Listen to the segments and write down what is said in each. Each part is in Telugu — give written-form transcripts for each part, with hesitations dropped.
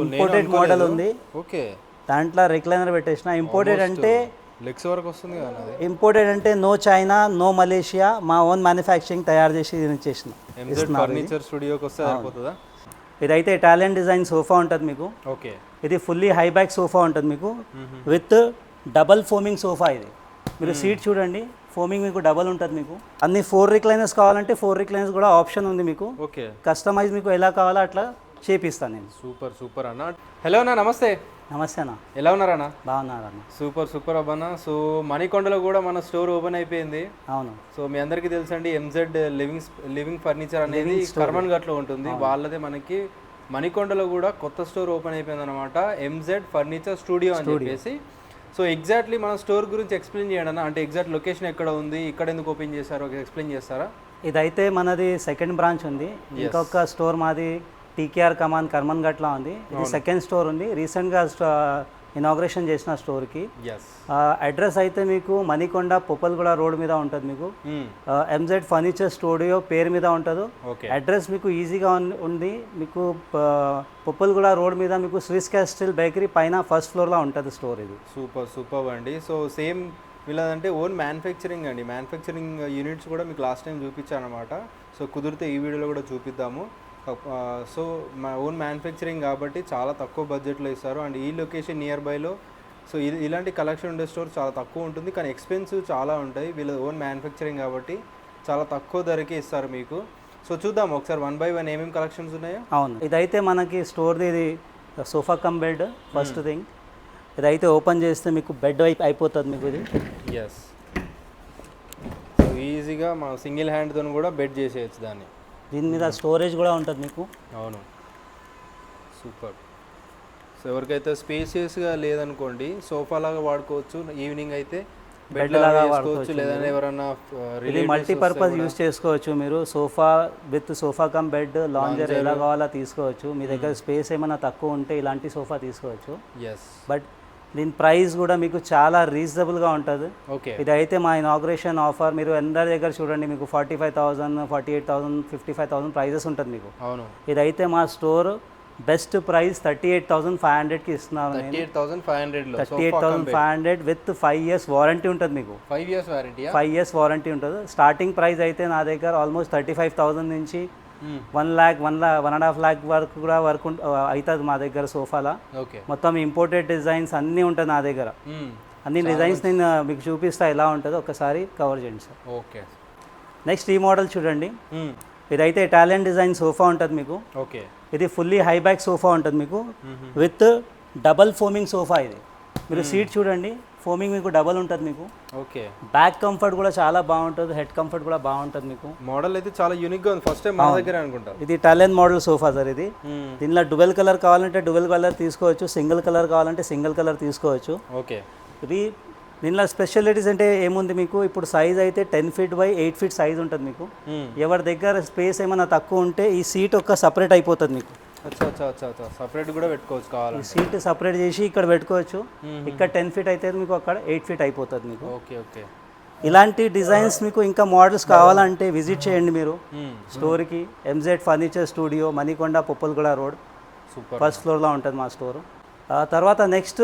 ఇంపోర్టెడ్ మోడల్ ఉంది. ఓకే, దాంట్లో రిక్లైనర్ పెట్టేసిన. ఇంపోర్టెడ్ అంటే లెగ్స్ వరకు వస్తుంది కదా అది. ఇంపోర్టెడ్ అంటే నో చైనా, నో మలేషియా, మా ఓన్ మ్యానుఫ్యాక్చరింగ్ తయారు చేసి ఇచ్చేసిన. ఎంజెడ్ ఫర్నిచర్ స్టూడియోకి వస్తే సరిపోతుందా? ఇదైతే ఇటాలియన్ డిజైన్ సోఫా ఉంటుంది మీకు. ఓకే, ఇది ఫుల్లీ హై బ్యాక్ సోఫా ఉంటుంది మీకు విత్ డబల్ ఫోమింగ్ సోఫా. ఇది మీరు సీట్ చూడండి, ఫోమింగ్ మీకు డబల్ ఉంటుంది మీకు. అన్ని 4 రిక్లైనర్స్ కావాలంటే 4 రిక్లైనర్స్ కూడా ఆప్షన్ ఉంది మీకు. ఓకే, కస్టమైజ్ మీకు ఎలా కావాలో అట్లా చేపిస్తాను నేను. సూపర్ సూపర్ అన్న. హలో అన్న, నమస్తే. నమస్తే అన్న, ఎలా ఉన్నారన్న? బాగున్నారన్న. సూపర్ సూపర్ అబ్బన్న. సో మణికొండలో కూడా మన స్టోర్ ఓపెన్ అయిపోయింది. అవును. సో మీ అందరికీ తెలుసండి, ఎంజెడ్ లివింగ్ ఫర్నిచర్ అనేది కర్మన్ ఘాట్లో ఉంటుంది. వాళ్ళదే మనకి మణికొండలో కూడా కొత్త స్టోర్ ఓపెన్ అయిపోయింది అనమాట, ఎంజెడ్ ఫర్నిచర్ స్టూడియో అని చెప్పేసి. సో ఎగ్జాక్ట్లీ మన స్టోర్ గురించి ఎక్స్ప్లెయిన్ చేయండి అన్న. అంటే ఎగ్జాక్ట్ లొకేషన్ ఎక్కడ ఉంది, ఇక్కడ ఎందుకు ఓపెన్ చేశారో ఎక్స్ప్లెయిన్ చేస్తారా? ఇదైతే మనది సెకండ్ బ్రాంచ్ ఉంది. ఇంకొక స్టోర్ మాది టీకేఆర్ కమాన్ కర్మన్ ఘట్లో ఉంది. ఇది సెకండ్ స్టోర్ ఉంది. రీసెంట్గా ఇనాగ్రేషన్ చేసిన స్టోర్కి. అడ్రస్ అయితే మీకు మణికొండ పొప్పల్గూడ రోడ్ మీద ఉంటుంది మీకు. ఎంజెడ్ ఫర్నిచర్ స్టూడియో పేరు మీద ఉంటుంది. అడ్రస్ మీకు ఈజీగా ఉంది మీకు. పొప్పల్గూడ రోడ్ మీద మీకు స్విస్ క్యాస్టిల్ బేకరీ పైన ఫస్ట్ ఫ్లోర్లో ఉంటుంది స్టోర్. ఇది సూపర్ సూపర్ అండి. సో సేమ్ వీళ్ళదంటే ఓన్ మ్యానుఫ్యాక్చరింగ్ అండి. మ్యానుఫ్యాక్చరింగ్ యూనిట్స్ కూడా మీకు లాస్ట్ టైం చూపించాను అనమాట. సో కుదిరితే ఈ వీడియోలో కూడా చూపిద్దాము. సో మా ఓన్ మ్యానుఫ్యాక్చరింగ్ కాబట్టి చాలా తక్కువ బడ్జెట్లో ఇస్తారు. అండ్ ఈ లొకేషన్ నియర్ బైలో సో ఇలాంటి కలెక్షన్ ఉండే స్టోర్ చాలా తక్కువ ఉంటుంది, కానీ ఎక్స్పెన్సివ్ చాలా ఉంటాయి. వీళ్ళ ఓన్ మ్యానుఫ్యాక్చరింగ్ కాబట్టి చాలా తక్కువ ధరకే ఇస్తారు మీకు. సో చూద్దాం ఒకసారి 1 by 1 ఏమేమి కలెక్షన్స్ ఉన్నాయో. అవును, ఇదైతే మనకి స్టోర్ది ఇది sofa cum bed first thing. ఇదైతే ఓపెన్ చేస్తే మీకు బెడ్ అయిపోతుంది మీకు ఇది. ఎస్, సో ఈజీగా మా సింగిల్ హ్యాండ్తో కూడా బెడ్ చేసేయచ్చు దాన్ని. దీని మీద స్టోరేజ్ కూడా ఉంటుంది మీకు. అవును, సూపర్. సో ఎవరికైతే స్పేసియస్గా లేదనుకోండి, సోఫా లాగా వాడుకోవచ్చు. ఈవినింగ్ అయితే బెడ్ లాగా వాడుకోవచ్చు, లేదంటే ఎవరన్నా ఇది మల్టీపర్పస్ యూస్ చేసుకోవచ్చు మీరు. Sofa with sofa cum bed, lounger ఎలా కావాలో తీసుకోవచ్చు. మీ దగ్గర స్పేస్ ఏమైనా తక్కువ ఉంటే ఇలాంటి సోఫా తీసుకోవచ్చు. బట్ దీని ప్రైస్ కూడా మీకు చాలా రీజనబుల్గా ఉంటుంది. ఓకే, ఇదైతే మా ఇనాగ్రేషన్ ఆఫర్. మీరు అందరి దగ్గర చూడండి, మీకు 45,000, 48,000, 55,000 ప్రైజెస్ ఉంటుంది మీకు. అవును, ఇదైతే మా స్టోర్ బెస్ట్ ప్రైస్ 38,500కి ఇస్తున్నాను. 38,500 విత్ 5 years వారంటీ ఉంటుంది మీకు. 5 years వారంటీ ఉంటుంది. స్టార్టింగ్ ప్రైస్ అయితే నా దగ్గర ఆల్మోస్ట్ 35,000 నుంచి 1 lakh, 1.5 lakh వరకు కూడా అవుతుంది మా దగ్గర సోఫాలా. మొత్తం ఇంపోర్టెడ్ డిజైన్స్ అన్నీ ఉంటుంది నా దగ్గర. అన్ని డిజైన్స్ నేను మీకు చూపిస్తా ఎలా ఉంటుందో ఒకసారి కవర్ చేయండి సార్. ఓకే, నెక్స్ట్ ఈ మోడల్ చూడండి. ఇదైతే ఇటాలియన్ డిజైన్ సోఫా ఉంటుంది మీకు. ఓకే, ఇది ఫుల్లీ హై బ్యాక్ సోఫా ఉంటుంది మీకు విత్ డబల్ ఫోమింగ్ సోఫా. ఇది మీరు సీట్ చూడండి, ఫోమింగ్ మీకు డబల్ ఉంటుంది మీకు. ఓకే, బ్యాక్ కంఫర్ట్ కూడా చాలా బాగుంటుంది, హెడ్ కంఫర్ట్ కూడా బాగుంటుంది మీకు. మోడల్ అయితే చాలా యూనిక్గా ఉంది. ఫస్ట్ టైం మా దగ్గర అనుకుంటా. ఇది ఇటాలియన్ మోడల్ సోఫా సార్. ఇది దీనిలో డ్యువెల్ కలర్ కావాలంటే డ్యువెల్ కలర్ తీసుకోవచ్చు, సింగిల్ కలర్ కావాలంటే సింగిల్ కలర్ తీసుకోవచ్చు. ఓకే, ఇది దీనిలో స్పెషాలిటీస్ అంటే ఏముంది మీకు, ఇప్పుడు సైజ్ అయితే 10 feet by 8 feet సైజ్ ఉంటుంది మీకు. ఎవరి దగ్గర స్పేస్ ఏమైనా తక్కువ ఉంటే ఈ సీట్ ఒక సపరేట్ అయిపోతుంది మీకు. సపరేట్ కూడా పెట్టుకోవచ్చు కావాలి. ఈ సీట్ సపరేట్ చేసి ఇక్కడ పెట్టుకోవచ్చు. ఇక్కడ 10 feet అయితే మీకు అక్కడ 8 feet అయిపోతుంది మీకు. ఓకే ఓకే, ఇలాంటి డిజైన్స్ మీకు ఇంకా మోడల్స్ కావాలంటే విజిట్ చేయండి మీరు స్టోర్కి. MZ furniture studio, Manikonda, Puppalaguda road, first ఫ్లోర్లో ఉంటుంది మా స్టోరు. తర్వాత నెక్స్ట్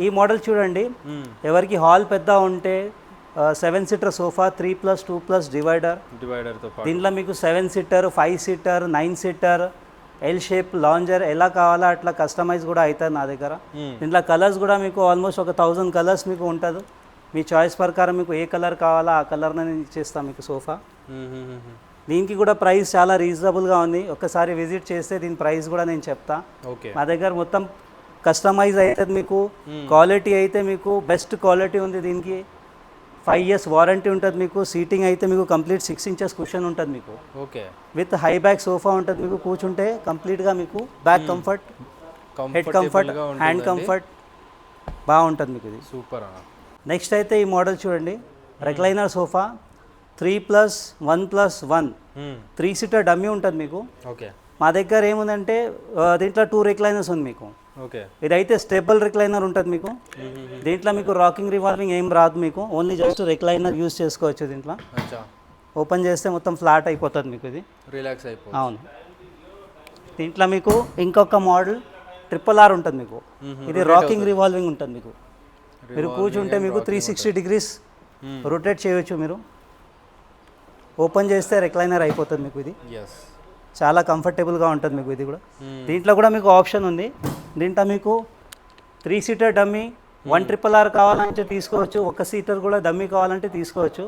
ఈ మోడల్ చూడండి. ఎవరికి హాల్ పెద్ద ఉంటే 7-seater సోఫా 3+2+ డివైడర్తో దీంట్లో మీకు 7-seater, 5-seater, 9-seater, L shape lounger ఎలా కావాలా అట్లా కస్టమైజ్ కూడా అవుతుంది నా దగ్గర. దీంట్లో కలర్స్ కూడా మీకు ఆల్మోస్ట్ 1,000 కలర్స్ మీకు ఉంటుంది. మీ చాయిస్ ప్రకారం మీకు ఏ కలర్ కావాలా ఆ కలర్ నేను ఇచ్చేస్తాను మీకు సోఫా. దీనికి కూడా ప్రైస్ చాలా రీజనబుల్గా ఉంది. ఒకసారి విజిట్ చేస్తే దీని ప్రైస్ కూడా నేను చెప్తా. మా దగ్గర మొత్తం కస్టమైజ్ అవుతుంది మీకు. క్వాలిటీ అయితే మీకు బెస్ట్ క్వాలిటీ ఉంది. దీనికి 5 years వారంటీ ఉంటుంది మీకు. సీటింగ్ అయితే మీకు కంప్లీట్ 6 inches కుషన్ ఉంటుంది మీకు. Okay, with high back sofa ఉంటుంది మీకు. కూర్చుంటే కంప్లీట్గా మీకు back comfort, head comfort, hand comfort బాగుంటుంది మీకు. ఇది సూపర్. నెక్స్ట్ అయితే ఈ మోడల్ చూడండి. రెక్లైనర్ సోఫా 3+1+1 3-seater డమ్మీ ఉంటుంది మీకు. ఓకే, మా దగ్గర ఏముందంటే దీంట్లో 2 recliners ఉంది మీకు. ఓకే, ఇదైతే స్టేబుల్ రిక్లైనర్ ఉంటుంది మీకు. దీంట్లో మీకు రాకింగ్ రివాల్వింగ్ ఏం రాదు మీకు. ఓన్లీ జస్ట్ రిక్లైనర్ యూజ్ చేసుకోవచ్చు. దీంట్లో ఓపెన్ చేస్తే మొత్తం ఫ్లాట్ అయిపోతుంది మీకు. ఇది రిలాక్స్ అయిపోతుంది. అవును. దీంట్లో మీకు ఇంకొక మోడల్ RRR ఉంటుంది మీకు. ఇది రాకింగ్ రివాల్వింగ్ ఉంటుంది మీకు. మీరు కూర్చుంటే మీకు 360 డిగ్రీస్ రొటేట్ చేయవచ్చు. మీరు ఓపెన్ చేస్తే రిక్లైనర్ అయిపోతుంది మీకు. ఇది చాలా కంఫర్టబుల్గా ఉంటుంది మీకు. ఇది కూడా దీంట్లో కూడా మీకు ఆప్షన్ ఉంది. దీంట్లో మీకు 3 సీటర్ డమ్మీ 1RRR కావాలంటే తీసుకోవచ్చు. 1 సీటర్ కూడా డమ్మీ కావాలంటే తీసుకోవచ్చు.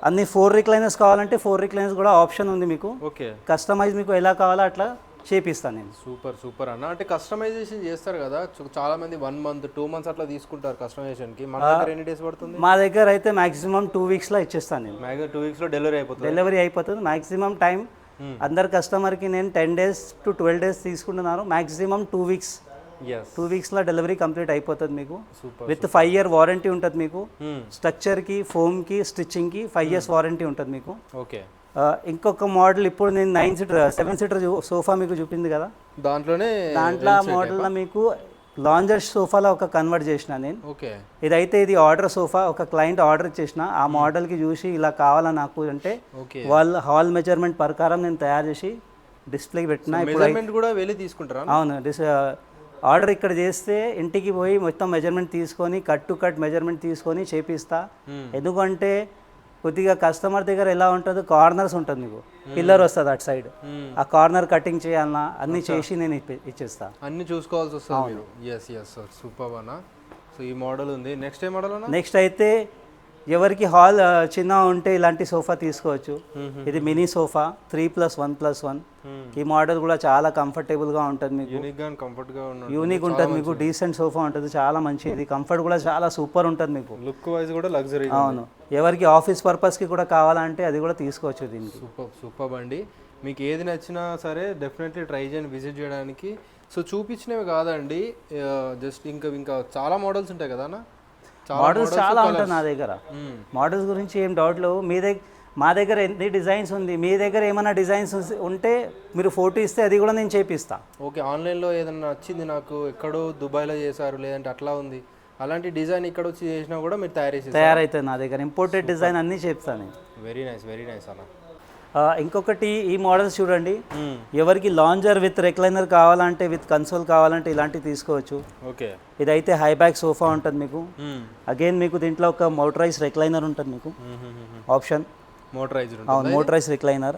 అన్ని 4 రిక్లైనర్స్ కావాలంటే 4 రిక్లైనర్స్ కూడా ఆప్షన్ ఉంది మీకు. ఓకే, కస్టమైజ్ మీకు ఎలా కావాలో అట్లా చేపిస్తాను నేను. సూపర్ సూపర్ అన్న. అంటే కస్టమైజేషన్ చేస్తారు కదా చాలా మంది, 1 మంత్ 2 మంత్స్ అట్లా తీసుకుంటారు కస్టమైజేషన్కి. మన దగ్గర ఎన్ని డేస్ పడుతుంది? మా దగ్గర అయితే మాక్సిమం 2 వీక్స్లో ఇచ్చేస్తాను నేను. మ్యాక్సిమం 2 వీక్స్లో డెలివరీ అయిపోతుంది. మాక్సిమం టైం అందరు కస్టమర్కి నేను 10 days to 12 days తీసుకుంటున్నాను. Maximum 2 weeks. 2 వీక్స్లో డెలివరీ కంప్లీట్ అయిపోతుంది మీకు. విత్ 5 year వారంటీ ఉంటుంది మీకు. స్ట్రక్చర్కి, ఫోమ్కి, స్టిచ్చింగ్కి 5 years వారంటీ ఉంటుంది మీకు. ఓకే, ఇంకొక మోడల్ ఇప్పుడు నేను 7 సీటర్ సోఫా మీకు చూపింది కదా, దాంట్లో మోడల్లో మీకు లాంజర్ సోఫాలో ఒక కన్వర్ట్ చేసిన నేను. ఓకే, ఇదైతే ఇది ఆర్డర్ సోఫా. ఒక క్లయింట్ ఆర్డర్ చేసిన ఆ మోడల్కి చూసి ఇలా కావాలా నాకు అంటే వాళ్ళ హాల్ మెజర్మెంట్ ప్రకారం నేను తయారు చేసి డిస్ప్లేకి పెట్టిన. ఇప్పుడు కూడా వెళ్ళి తీసుకుంటారా? అవును, ఆర్డర్ ఇక్కడ చేస్తే ఇంటికి పోయి మొత్తం మెజర్మెంట్ తీసుకొని కట్ టు కట్ మెజర్మెంట్ తీసుకొని చేపిస్తా. ఎందుకంటే కొద్దిగా కస్టమర్ దగ్గర ఎలా ఉంటుందో కార్నర్స్ ఉంటుంది మీకు, పిల్లర్ వస్తుంది అటు సైడ్, ఆ కార్నర్ కటింగ్ చేయాలన్నా అన్ని చేసి నేను ఇచ్చేస్తా. అన్ని చూసుకోవాల్సి వస్తుంది. ఎస్ సూపర్ అన్న. సో ఈ మోడల్ ఉంది. నెక్స్ట్ ఏ మోడల్ అన్న? నెక్స్ట్ అయితే ఎవరికి హాల్ చిన్న ఉంటే ఇలాంటి సోఫా తీసుకోవచ్చు. ఇది మినీ సోఫా 3+1+1. ఈ మోడల్ కూడా చాలా కంఫర్టబుల్గా ఉంటుంది మీకు. యూనిక్ ఉంటుంది మీకు. డీసెంట్ సోఫా ఉంటుంది, చాలా మంచిది. కంఫర్ట్ కూడా చాలా సూపర్ ఉంటుంది మీకు. లుక్ వైజ్ కూడా లగ్జరీ. అవును, ఎవరికి ఆఫీస్ పర్పస్కి కూడా కావాలంటే అది కూడా తీసుకోవచ్చు దీనికి. సూపర్ అండి. మీకు ఏది నచ్చినా సరే డెఫినెట్లీ ట్రై చేయండి విజిట్ చేయడానికి. సో చూపించినవి కాదండి, జస్ట్ ఇంకా చాలా మోడల్స్ ఉంటాయి కదా అన్న? మోడల్స్ చాలా ఉంటాయి నా దగ్గర. మోడల్స్ గురించి ఏం డౌట్ లేవు. మా దగ్గర ఎన్ని డిజైన్స్ ఉంది, మీ దగ్గర ఏమైనా డిజైన్స్ ఉంటే మీరు ఫోటో ఇస్తే అది కూడా నేను చేపిస్తా. ఓకే, ఆన్లైన్లో ఏదైనా నచ్చింది నాకు, ఎక్కడో దుబాయ్లో చేశారు లేదంటే అట్లా ఉంది, అలాంటి డిజైన్ ఇక్కడ వచ్చి చేసినా కూడా మీరు తయారైతుంది నా దగ్గర. ఇంపోర్టెడ్ డిజైన్ అన్నీ చెప్తాను. వెరీ నైస్ అన్న. ఇంకొకటి ఈ మోడల్స్ చూడండి, ఎవరికి లాంజర్ విత్ రిక్లైనర్ కావాలంటే, విత్ కన్సోల్ కావాలంటే ఇలాంటివి తీసుకోవచ్చు. ఓకే, ఇదైతే హై బ్యాక్ సోఫా ఉంటుంది మీకు. అగైన్ మీకు దీంట్లో ఒక మోటరైజ్ రిక్లైనర్ ఉంటుంది మీకు ఆప్షన్. Motorise recliner.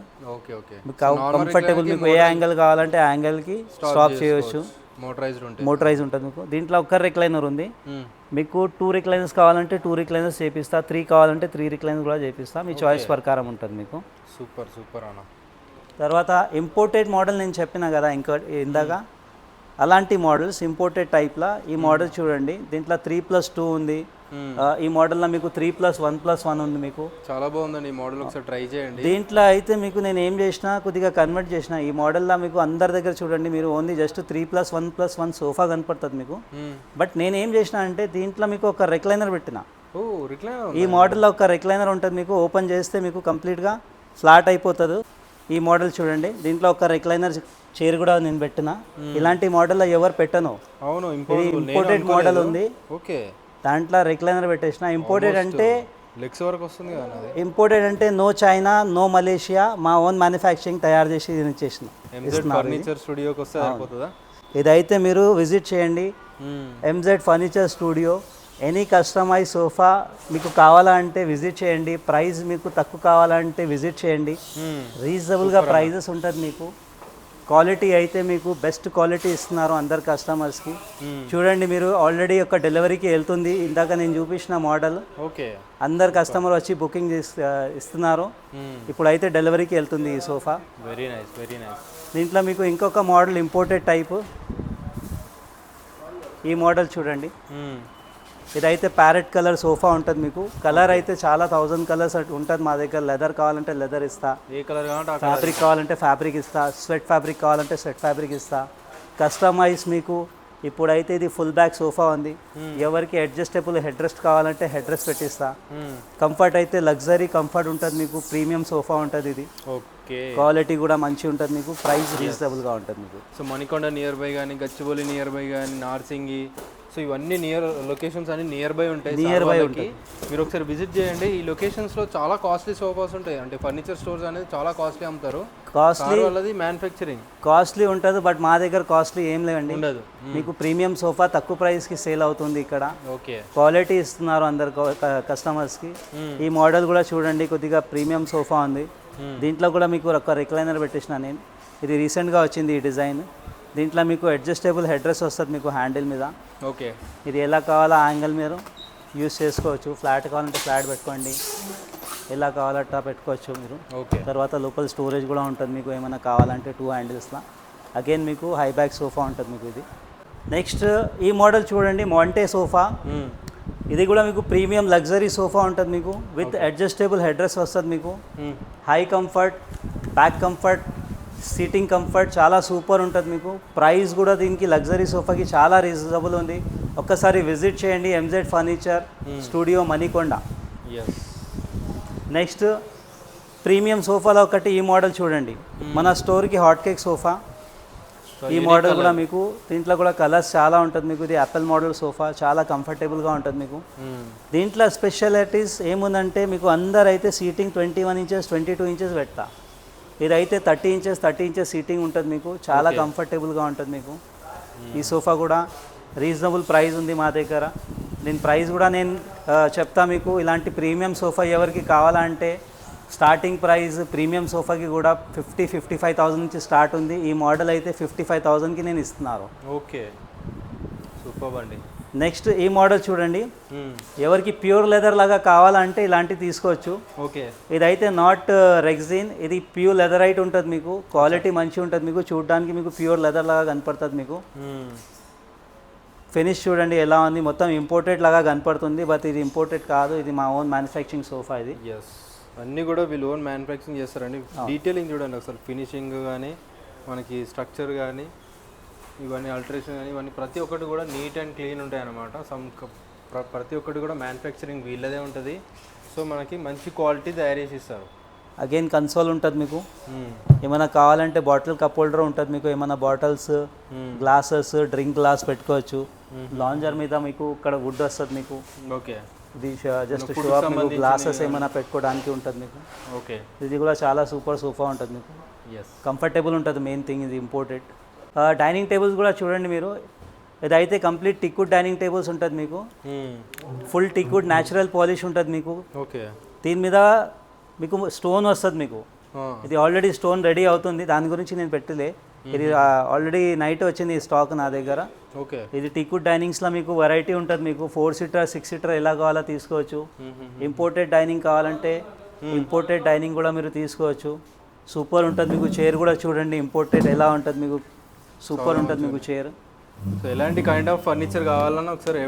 కంఫర్టబుల్ మీకు ఏ యాంగిల్ కావాలంటే ఆ యాంగిల్కి స్టాప్ చేయవచ్చు. మోటరైజ్ ఉంటుంది మీకు. దీంట్లో ఒక్క రిక్లైనర్ ఉంది మీకు. 2 రిక్లైనర్స్ కావాలంటే 2 రిక్లైనర్స్ చేపిస్తా, 3 కావాలంటే 3 రిక్లైనర్స్ కూడా చేపిస్తా. మీ చాయిస్ ప్రకారం ఉంటుంది మీకు. సూపర్ అన్న. తర్వాత ఇంపోర్టెడ్ మోడల్ నేను చెప్పిన కదా ఇందాక, అలాంటి మోడల్స్ ఇంపోర్టెడ్ టైప్లో ఈ మోడల్ చూడండి. దీంట్లో 3+2 ఉంది. ఈ మోడల్లో మీకు 3+1+1 ఉంది మీకు. చాలా బాగుందండి ఈ మోడల్, ఒకసారి ట్రై చేయండి. దీంట్లో అయితే మీకు నేను ఏం చేసిన, కొద్దిగా కన్వర్ట్ చేసిన. ఈ మోడల్లో మీకు అందరి దగ్గర చూడండి, మీరు ఓన్లీ జస్ట్ 3+1+1 సోఫా కనపడుతుంది మీకు. బట్ నేను ఏం చేసిన అంటే దీంట్లో మీకు ఒక రిక్లైనర్ పెట్టిన. ఈ మోడల్లో ఒక రిక్లైనర్ ఉంటుంది మీకు. ఓపెన్ చేస్తే మీకు కంప్లీట్గా ఫ్లాట్ అయిపోతుంది. ఈ మోడల్ చూడండి, దీంట్లో ఒక రిక్లైనర్ చైర్ కూడా నేను పెట్టిన. ఇలాంటి మోడల్లో ఎవరు పెట్టను. అవును, ఇంపోర్టెడ్ మోడల్ ఉంది. ఓకే, దాంట్లో రిక్లైనర్ పెట్టేసిన. ఇంపోర్టెడ్ అంటే లెగ్స్ వరకు వస్తుంది కదా. ఇంపోర్టెడ్ అంటే నో చైనా, నో మలేషియా, మా ఓన్ మ్యానుఫ్యాక్చరింగ్ తయారు చేసి ఇచ్చేసిన. ఫర్నిచర్ స్టూడియోకి వస్తే అయిపోతుందా? ఇదైతే మీరు విజిట్ చేయండి, MZ furniture studio. Any customise sofa మీకు కావాలంటే విజిట్ చేయండి. ప్రైస్ మీకు తక్కువ కావాలంటే విజిట్ చేయండి. రీజనబుల్గా ప్రైజెస్ ఉంటుంది మీకు. క్వాలిటీ అయితే మీకు బెస్ట్ క్వాలిటీ ఇస్తున్నారు అందరు కస్టమర్స్కి. చూడండి, మీరు ఆల్రెడీ ఒక డెలివరీకి వెళ్తుంది. ఇందాక నేను చూపించిన మోడల్. ఓకే, అందరు కస్టమర్ వచ్చి బుకింగ్ ఇస్తున్నారు. ఇప్పుడైతే డెలివరీకి వెళ్తుంది ఈ సోఫా. Very nice. దీంట్లో మీకు ఇంకొక మోడల్ ఇంపోర్టెడ్ టైప్. ఈ మోడల్ చూడండి, ఇదైతే ప్యారెట్ కలర్ సోఫా ఉంటుంది మీకు. కలర్ అయితే చాలా 1000 కలర్స్ ఉంటుంది మా దగ్గర. లెదర్ కావాలంటే లెదర్ ఇస్తా, ఏ కలర్ కావాలంటే ఫ్యాబ్రిక్ కావాలంటే ఫ్యాబ్రిక్ ఇస్తా, స్వెట్ ఫ్యాబ్రిక్ కావాలంటే స్వెట్ ఫ్యాబ్రిక్ ఇస్తా. కస్టమైజ్ మీకు. ఇప్పుడైతే ఇది ఫుల్ బ్యాక్ సోఫా ఉంది. ఎవరికి అడ్జస్టబుల్ హెడ్ రెస్ట్ కావాలంటే హెడ్ రెస్ట్ పెట్టిస్తా. కంఫర్ట్ అయితే లగ్జరీ కంఫర్ట్ ఉంటుంది మీకు. ప్రీమియం సోఫా ఉంటుంది ఇది. ఓకే, క్వాలిటీ కూడా మంచిగా ఉంటుంది మీకు. ప్రైస్ రీజనబుల్గా ఉంటుంది మీకు. సో మణికొండ నియర్ బై కానీ, గచ్చిబౌలి నియర్ బై కానీ, నార్సింగి, సో ఇవన్నీ లొకేషన్స్ అన్ని నియర్ బై ఉంటాయి. మీరు ఒకసారి విజిట్ చేయండి. ఈ లొకేషన్స్లో చాలా కాస్ట్లీ సోఫాస్ ఉంటాయి. అంటే ఫర్నిచర్ స్టోర్స్ అనేది చాలా కాస్ట్లీ అమ్ముతారు. వాళ్ళది మ్యానుఫ్యాక్చరింగ్ కాస్ట్లీ ఉంటుంది, బట్ మా దగ్గర కాస్ట్లీ ఏం లేవండి. ఉండదు. మీకు ప్రీమియం సోఫా తక్కువ ప్రైస్కి సేల్ అవుతుంది ఇక్కడ. ఓకే, క్వాలిటీ ఇస్తున్నారు అందరు కస్టమర్స్కి. ఈ మోడల్ కూడా చూడండి, కొద్దిగా ప్రీమియం సోఫా ఉంది. దీంట్లో కూడా మీకు ఒక రిక్లైనర్ పెట్టేసిన నేను. ఇది రీసెంట్గా వచ్చింది ఈ డిజైన్. దీంట్లో మీకు అడ్జస్టబుల్ హెడ్ రెస్ట్ వస్తుంది మీకు హ్యాండిల్ మీద. ఓకే, ఇది ఎలా కావాలో యాంగిల్ మీరు యూస్ చేసుకోవచ్చు. ఫ్లాట్ కావాలంటే ఫ్లాట్ పెట్టుకోండి, ఎలా కావాలంటే పెట్టుకోవచ్చు మీరు. ఓకే, తర్వాత లోపల స్టోరేజ్ కూడా ఉంటుంది మీకు ఏమైనా కావాలంటే 2 హ్యాండిల్స్లో. అగైన్ మీకు హై బ్యాక్ సోఫా ఉంటుంది మీకు ఇది. నెక్స్ట్ ఈ మోడల్ చూడండి, మాంటే సోఫా. ఇది కూడా మీకు ప్రీమియం లగ్జరీ సోఫా ఉంటుంది మీకు. విత్ అడ్జస్టబుల్ హెడ్ రెస్ట్ వస్తుంది మీకు. High comfort, back comfort, seating comfort చాలా సూపర్ ఉంటుంది మీకు. ప్రైస్ కూడా దీనికి లగ్జరీ సోఫాకి చాలా రీజనబుల్ ఉంది. ఒక్కసారి విజిట్ చేయండి MZ furniture studio Manikonda. Next premium సోఫాలో ఒకటి ఈ మోడల్ చూడండి, మన స్టోర్కి హాట్ కేక్ సోఫా. ఈ మోడల్ కూడా మీకు దీంట్లో కూడా కలర్స్ చాలా ఉంటుంది మీకు. ఇది యాపిల్ మోడల్ సోఫా, చాలా కంఫర్టబుల్గా ఉంటుంది మీకు. దీంట్లో స్పెషాలిటీస్ ఏముందంటే మీకు అందరైతే సీటింగ్ 21 ఇంచెస్ 22 ఇంచెస్ పెడతా. ఇదైతే 30 ఇంచెస్ సీటింగ్ ఉంటుంది మీకు. చాలా కంఫర్టబుల్గా ఉంటుంది మీకు. ఈ సోఫా కూడా రీజనబుల్ ప్రైస్ ఉంది మా దగ్గర. దీని ప్రైస్ కూడా నేను చెప్తా మీకు. ఇలాంటి ప్రీమియం సోఫా ఎవరికి కావాలంటే స్టార్టింగ్ ప్రైస్ ప్రీమియం సోఫాకి కూడా 55,000 నుంచి స్టార్ట్ ఉంది. ఈ మోడల్ అయితే 55,000కి నేను ఇస్తున్నాను. ఓకే, సూపర్ అండి. నెక్స్ట్ ఈ మోడల్ చూడండి, ఎవరికి ప్యూర్ లెదర్ లాగా కావాలంటే ఇలాంటివి తీసుకోవచ్చు. ఓకే, ఇదైతే నాట్ రెగ్జిన్, ఇది ప్యూర్ లెదరైట్ ఉంటుంది మీకు. క్వాలిటీ మంచిగా ఉంటుంది మీకు. చూడడానికి మీకు ప్యూర్ లెదర్ లాగా కనపడుతుంది మీకు. ఫినిష్ చూడండి ఎలా ఉంది, మొత్తం ఇంపోర్టెడ్ లాగా కనపడుతుంది, బట్ ఇది ఇంపోర్టెడ్ కాదు, ఇది మా ఓన్ మ్యానుఫ్యాక్చరింగ్ సోఫా ఇది. ఎస్, అన్నీ కూడా వీళ్ళు ఓన్ మ్యానుఫ్యాక్చరింగ్ చేస్తారండి. డీటెయిలింగ్ చూడండి అసలు, ఫినిషింగ్ కానీ మనకి స్ట్రక్చర్ కానీ ఇవన్నీ అల్టరేషన్ కానీ ఇవన్నీ ప్రతి ఒక్కటి కూడా నీట్ అండ్ క్లీన్ ఉంటాయి అన్నమాట. ప్రతి ఒక్కటి కూడా మ్యానుఫ్యాక్చరింగ్ వీళ్ళదే ఉంటుంది. సో మనకి మంచి క్వాలిటీ తయారు చేసి ఇస్తారు. అగైన్ కన్సోల్ ఉంటుంది మీకు. ఏమైనా కావాలంటే బాటిల్ కప్ హోల్డర్ ఉంటుంది మీకు. ఏమైనా బాటిల్స్, గ్లాసెస్, డ్రింక్ గ్లాస్ పెట్టుకోవచ్చు. లాంజర్ మీద మీకు ఇక్కడ వుడ్ వస్తుంది మీకు. ఓకే, ఇది జస్ట్ షో ఆఫ్ మీకు. గ్లాసెస్ ఏమైనా పెట్టుకోవడానికి ఉంటుంది మీకు. ఓకే, ఇది కూడా చాలా సూపర్ సోఫా ఉంటుంది మీకు. కంఫర్టబుల్ ఉంటుంది, మెయిన్ థింగ్ ఇది ఇంపోర్టెడ్. డైనింగ్ టేబుల్స్ కూడా చూడండి మీరు. ఇదైతే కంప్లీట్ టిక్వుడ్ డైనింగ్ టేబుల్స్ ఉంటుంది మీకు. ఫుల్ టిక్వుడ్ న్యాచురల్ పాలిష్ ఉంటుంది మీకు. ఓకే, దీని మీద మీకు స్టోన్ వస్తుంది మీకు. ఇది ఆల్రెడీ స్టోన్ రెడీ అవుతుంది, దాని గురించి నేను పెట్టలే. ఇది ఆల్రెడీ నైట్ వచ్చింది ఈ స్టాక్ నా దగ్గర. ఓకే, ఇది టిక్వుడ్ డైనింగ్స్లో మీకు వెరైటీ ఉంటుంది మీకు. 4 సీటర్ 6 సీటర్ ఎలా కావాలో తీసుకోవచ్చు. ఇంపోర్టెడ్ డైనింగ్ కావాలంటే ఇంపోర్టెడ్ డైనింగ్ కూడా మీరు తీసుకోవచ్చు. సూపర్ ఉంటుంది మీకు. చైర్ కూడా చూడండి ఇంపోర్టెడ్ ఎలా ఉంటుంది మీకు. సూపర్ ఉంటుంది మీకు చైర్. సో ఎలాంటి కైండ్ ఆఫ్ ఫర్నిచర్ కావాలన్నా ఒకసారి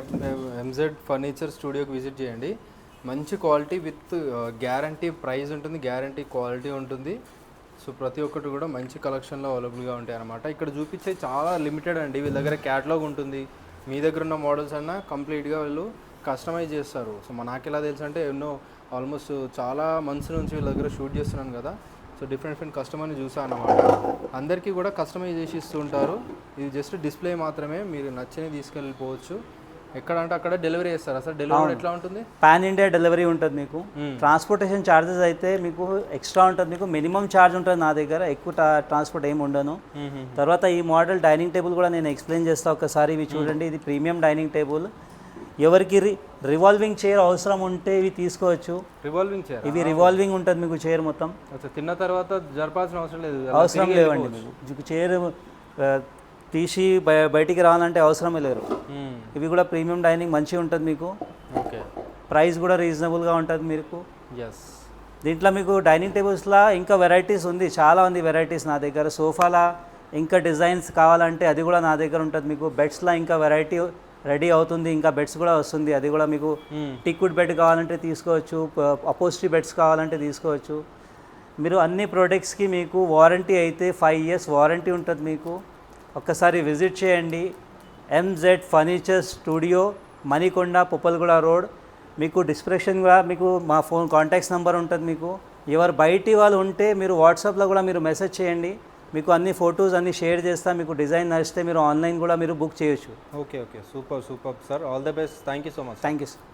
ఎంజెడ్ ఫర్నిచర్ స్టూడియోకి విజిట్ చేయండి. మంచి క్వాలిటీ విత్ గ్యారంటీ ప్రైస్ ఉంటుంది, గ్యారంటీ క్వాలిటీ ఉంటుంది. సో ప్రతి ఒక్కటి కూడా మంచి కలెక్షన్లో అవైలబుల్గా ఉంటాయి అన్నమాట. ఇక్కడ చూపించే చాలా లిమిటెడ్ అండి. వీళ్ళ దగ్గర క్యాటలాగ్ ఉంటుంది. మీ దగ్గర ఉన్న మోడల్స్ అన్నా కంప్లీట్గా వీళ్ళు కస్టమైజ్ చేస్తారు. సో నాకు ఎలా తెలుసు అంటే ఎన్నో ఆల్మోస్ట్ చాలా మంత్స్ నుంచి వీళ్ళ దగ్గర షూట్ చేస్తున్నాను కదా. సో డిఫరెంట్ కస్టమర్ని చూసాను అన్నమాట. అందరికీ కూడా కస్టమైజ్ చేసి ఇస్తూ ఉంటారు. ఇది జస్ట్ డిస్ప్లే మాత్రమే, మీరు నచ్చినవి తీసుకెళ్ళిపోవచ్చు. ఎక్కడ అంటే అక్కడ డెలివరీ చేస్తారు. అసలు డెలివరీ ఎట్లా ఉంటుంది? పాన్ ఇండియా డెలివరీ ఉంటుంది మీకు. ట్రాన్స్పోర్టేషన్ ఛార్జెస్ అయితే మీకు ఎక్స్ట్రా ఉంటుంది మీకు. మినిమం ఛార్జ్ ఉంటుంది నా దగ్గర, ఎక్కువ ట్రాన్స్పోర్ట్ ఏమి ఉండను. తర్వాత ఈ మోడల్ డైనింగ్ టేబుల్ కూడా నేను ఎక్స్ప్లెయిన్ చేస్తాను ఒకసారి. ఇవి చూడండి, ఇది ప్రీమియం డైనింగ్ టేబుల్. ఎవరికి రివాల్వింగ్ చైర్ అవసరం ఉంటే ఇవి తీసుకోవచ్చు. రివాల్వింగ్ చైర్, ఇవి రివాల్వింగ్ ఉంటుంది మీకు చైర్ మొత్తం. తిన్న తర్వాత జరపాల్సిన అవసరం లేవండి మీకు. చైర్ తీసి బయటికి రావాలంటే అవసరమే లేరు. ఇవి కూడా ప్రీమియం డైనింగ్ మంచిగా ఉంటుంది మీకు. ఓకే, ప్రైస్ కూడా రీజనబుల్గా ఉంటుంది మీకు. ఎస్, దీంట్లో మీకు డైనింగ్ టేబుల్స్లో ఇంకా వెరైటీస్ ఉంది, చాలా ఉంది వెరైటీస్ నా దగ్గర. సోఫాలా ఇంకా డిజైన్స్ కావాలంటే అది కూడా నా దగ్గర ఉంటుంది మీకు. బెడ్స్లో ఇంకా వెరైటీ రెడీ అవుతుంది, ఇంకా బెడ్స్ కూడా వస్తుంది. అది కూడా మీకు టిక్వుడ్ బెడ్ కావాలంటే తీసుకోవచ్చు, అపోజిటరీ బెడ్స్ కావాలంటే తీసుకోవచ్చు. మీరు అన్ని ప్రోడక్ట్స్కి మీకు వారంటీ అయితే 5 years వారంటీ ఉంటుంది మీకు. ఒక్కసారి విజిట్ చేయండి MZ furniture studio Manikonda Puppalaguda road. మీకు డిస్క్రిప్షన్ కూడా మీకు మా ఫోన్ కాంటాక్ట్స్ నెంబర్ ఉంటుంది మీకు. ఎవరు బయటి వాళ్ళు ఉంటే మీరు వాట్సాప్లో కూడా మీరు మెసేజ్ చేయండి, మీకు అన్ని ఫొటోస్ అన్ని షేర్ చేస్తా, మీకు డిజైన్ నచ్చితే మీరు ఆన్లైన్ కూడా మీరు బుక్ చేయొచ్చు. Okay, super sir, all the best, thank you so much. Thank you sir.